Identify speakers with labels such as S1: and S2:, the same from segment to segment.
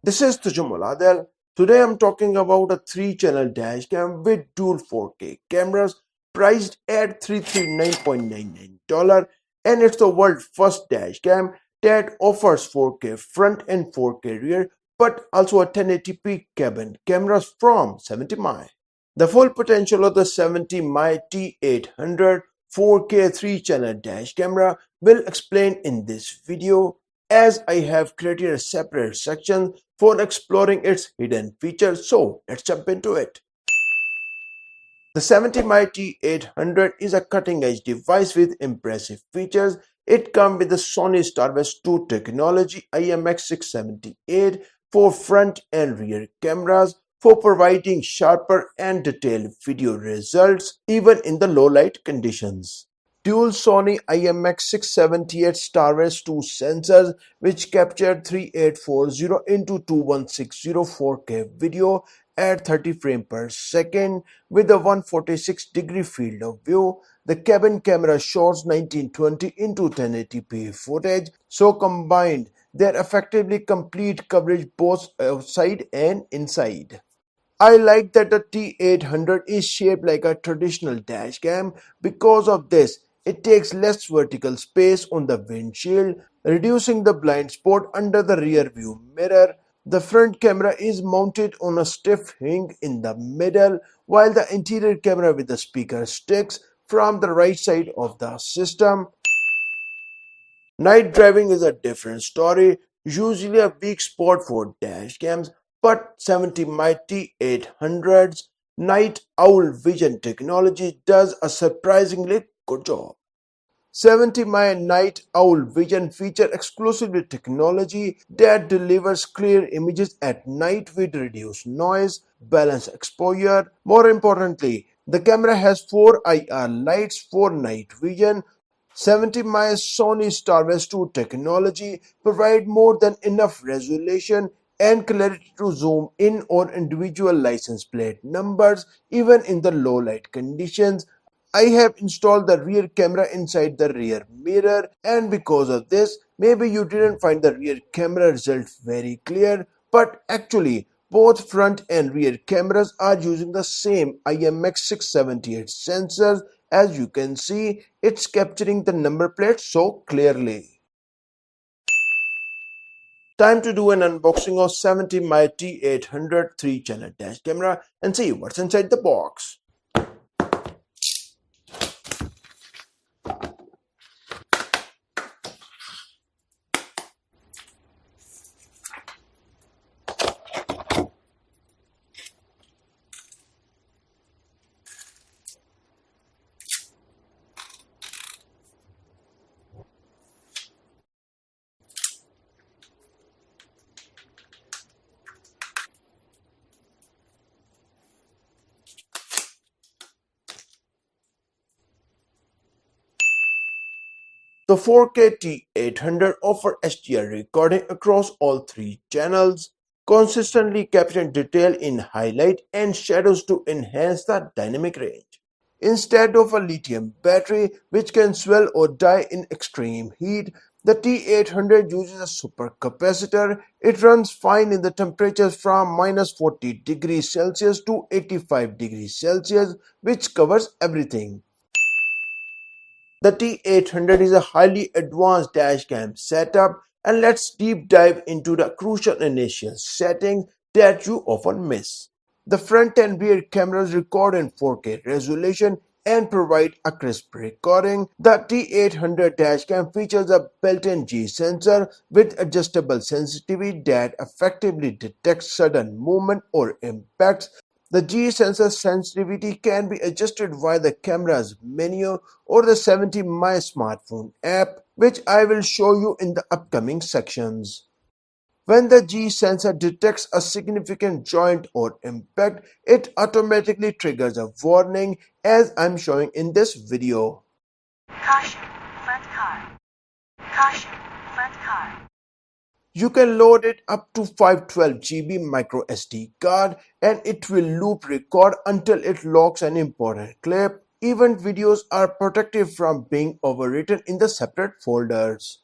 S1: This is Tajamul Adil. Today I'm talking about a 3-channel dashcam with dual 4K cameras priced at $339.99, and it's the world's first dashcam that offers 4K front and 4K rear but also a 1080p cabin cameras from 70mm. The full potential of the 70mm T800 4K 3-channel dash camera will explain in this video, as I have created a separate section for exploring its hidden features. So let's jump into it. The 70mm T800 is a cutting-edge device with impressive features. It comes with the Sony STARVIS 2 technology IMX678 for front and rear cameras for providing sharper and detailed video results even in the low light conditions. Dual Sony IMX678 STARVIS 2 sensors, which captured 3840 into 2160 4K video at 30 frames per second with a 146-degree field of view. The cabin camera shows 1920 into 1080p footage, so combined they effectively complete coverage both outside and inside. I like that the T800 is shaped like a traditional dashcam. Because of this, it takes less vertical space on the windshield, reducing the blind spot under the rear view mirror. The front camera is mounted on a stiff hinge in the middle, while the interior camera with the speaker sticks from the right side of the system. Night driving is a different story, usually a weak spot for dashcams, but 70mm T800's Night Owl Vision technology does a surprisingly good job. 70mm Night Owl Vision feature exclusively technology that delivers clear images at night with reduced noise, balanced exposure. More importantly, the camera has 4 IR lights for night vision. 70mm Sony STARVIS 2 technology provide more than enough resolution and clarity to zoom in on individual license plate numbers even in the low light conditions. I have installed the rear camera inside the rear mirror, and because of this, maybe you didn't find the rear camera result very clear, but actually both front and rear cameras are using the same IMX678 sensors. As you can see, it's capturing the number plate so clearly. Time to do an unboxing of 70mm T800 3-channel dash camera and see what's inside the box. The 4K T800 offers HDR recording across all 3 channels, consistently capturing detail in highlight and shadows to enhance the dynamic range. Instead of a lithium battery which can swell or die in extreme heat, the T800 uses a supercapacitor. It runs fine in the temperatures from -40 degrees Celsius to 85 degrees Celsius, which covers everything. The T800 is a highly advanced dashcam setup, and let's deep dive into the crucial initial settings that you often miss. The front and rear cameras record in 4K resolution and provide a crisp recording. The T800 dashcam features a built-in G sensor with adjustable sensitivity that effectively detects sudden movement or impacts. The G sensor sensitivity can be adjusted via the camera's menu or the 70My smartphone app, which I will show you in the upcoming sections. When the G sensor detects a significant joint or impact, it automatically triggers a warning, as I'm showing in this video. Caution, front car. Caution, front car. You can load it up to 512GB micro SD card, and it will loop record until it locks an important clip. Event videos are protected from being overwritten in the separate folders.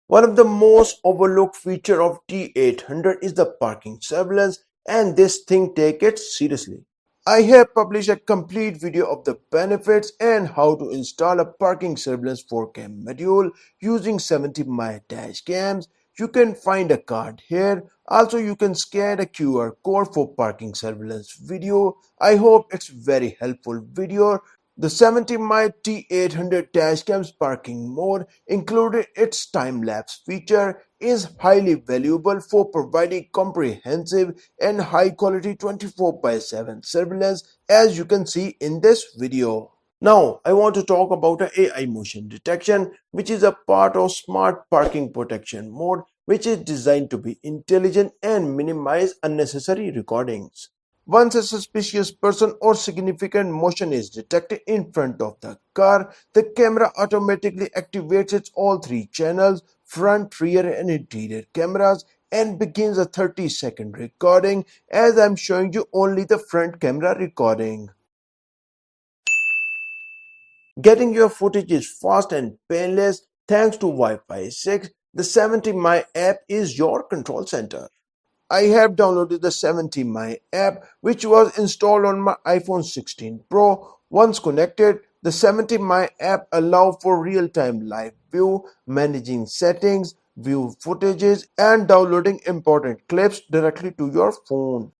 S1: One of the most overlooked features of T800 is the parking surveillance, and this thing takes it seriously. I have published a complete video of the benefits and how to install a parking surveillance 4K module using 70mm dash cams. You can find a card here. Also, you can scan a QR code for parking surveillance video. I hope it's very helpful video. The 70mm T800 dashcam's parking mode, including its time-lapse feature, is highly valuable for providing comprehensive and high-quality 24/7 surveillance, as you can see in this video. Now, I want to talk about AI motion detection, which is a part of smart parking protection mode, which is designed to be intelligent and minimize unnecessary recordings. Once a suspicious person or significant motion is detected in front of the car, the camera automatically activates its all three channels, front, rear, and interior cameras, and begins a 30-second recording, as I'm showing you only the front camera recording. Getting your footage is fast and painless thanks to Wi-Fi 6. The 70My app is your control center. I have downloaded the 70My app, which was installed on my iPhone 16 Pro. Once connected, the 70My app allows for real-time live view, managing settings, view footages, and downloading important clips directly to your phone.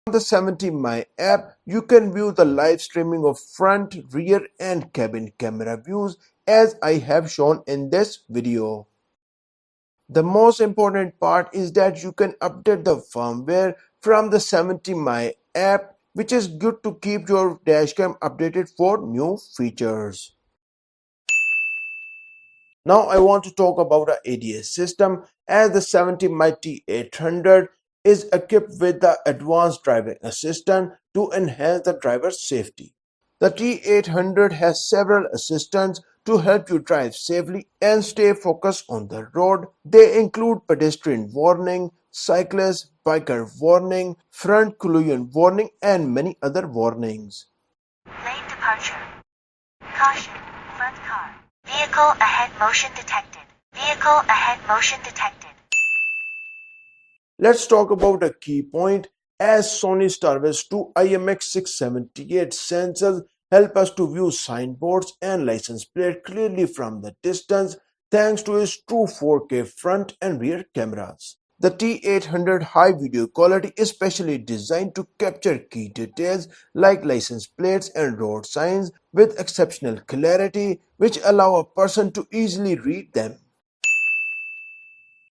S1: On the 70My app, you can view the live streaming of front, rear, and cabin camera views, as I have shown in this video. The most important part is that you can update the firmware from the 70My app, which is good to keep your dashcam updated for new features. Now I want to talk about the ADS system, as the 70My T800 is equipped with the advanced driving assistant to enhance the driver's safety. The T800 has several assistants to help you drive safely and stay focused on the road. They include pedestrian warning, cyclist, biker warning, front collision warning, and many other warnings.
S2: Lane departure. Caution. Front car. Vehicle ahead motion detected. Vehicle ahead motion detected.
S1: Let's talk about a key point, as Sony STARVIS 2 IMX678 sensors help us to view signboards and license plate clearly from the distance thanks to its true 4K front and rear cameras. The T800 high video quality is specially designed to capture key details like license plates and road signs with exceptional clarity, which allow a person to easily read them.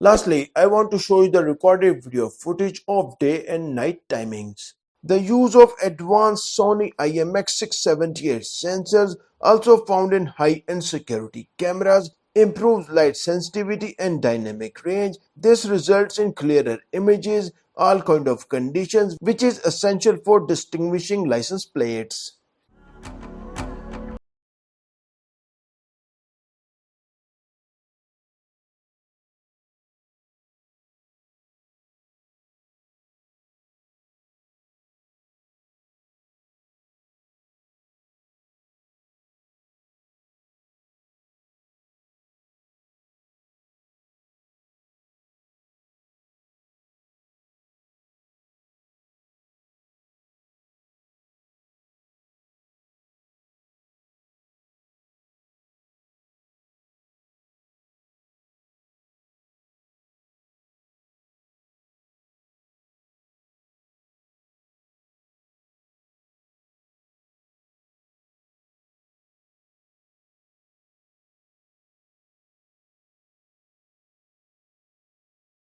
S1: Lastly, I want to show you the recorded video footage of day and night timings. The use of advanced Sony IMX678 sensors, also found in high-end security cameras, improves light sensitivity and dynamic range. This results in clearer images, all kind of conditions, which is essential for distinguishing license plates.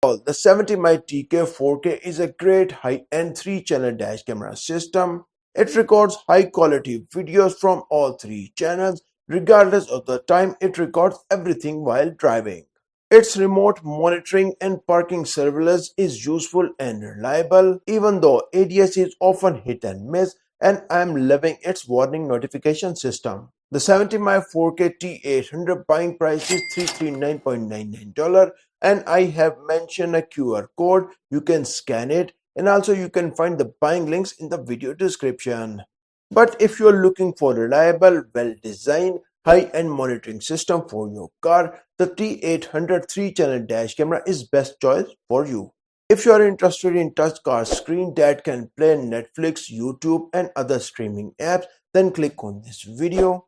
S1: The 70My TK 4K is a great high-end 3-channel dash camera system. It records high-quality videos from all three channels. Regardless of the time, it records everything while driving. Its remote monitoring and parking surveillance is useful and reliable, even though ADS is often hit and miss, and I'm loving its warning notification system. The 70mm 4K T800 buying price is $339.99, and I have mentioned a QR code. You can scan it, and also you can find the buying links in the video description. But if you're looking for reliable, well-designed, high-end monitoring system for your car, the T800 3-channel dash camera is best choice for you. If you are interested in touch car screen that can play Netflix, YouTube and other streaming apps, then click on this video.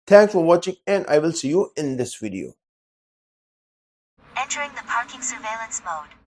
S1: Thanks for watching, and I will see you in this video.
S2: Entering the parking surveillance mode.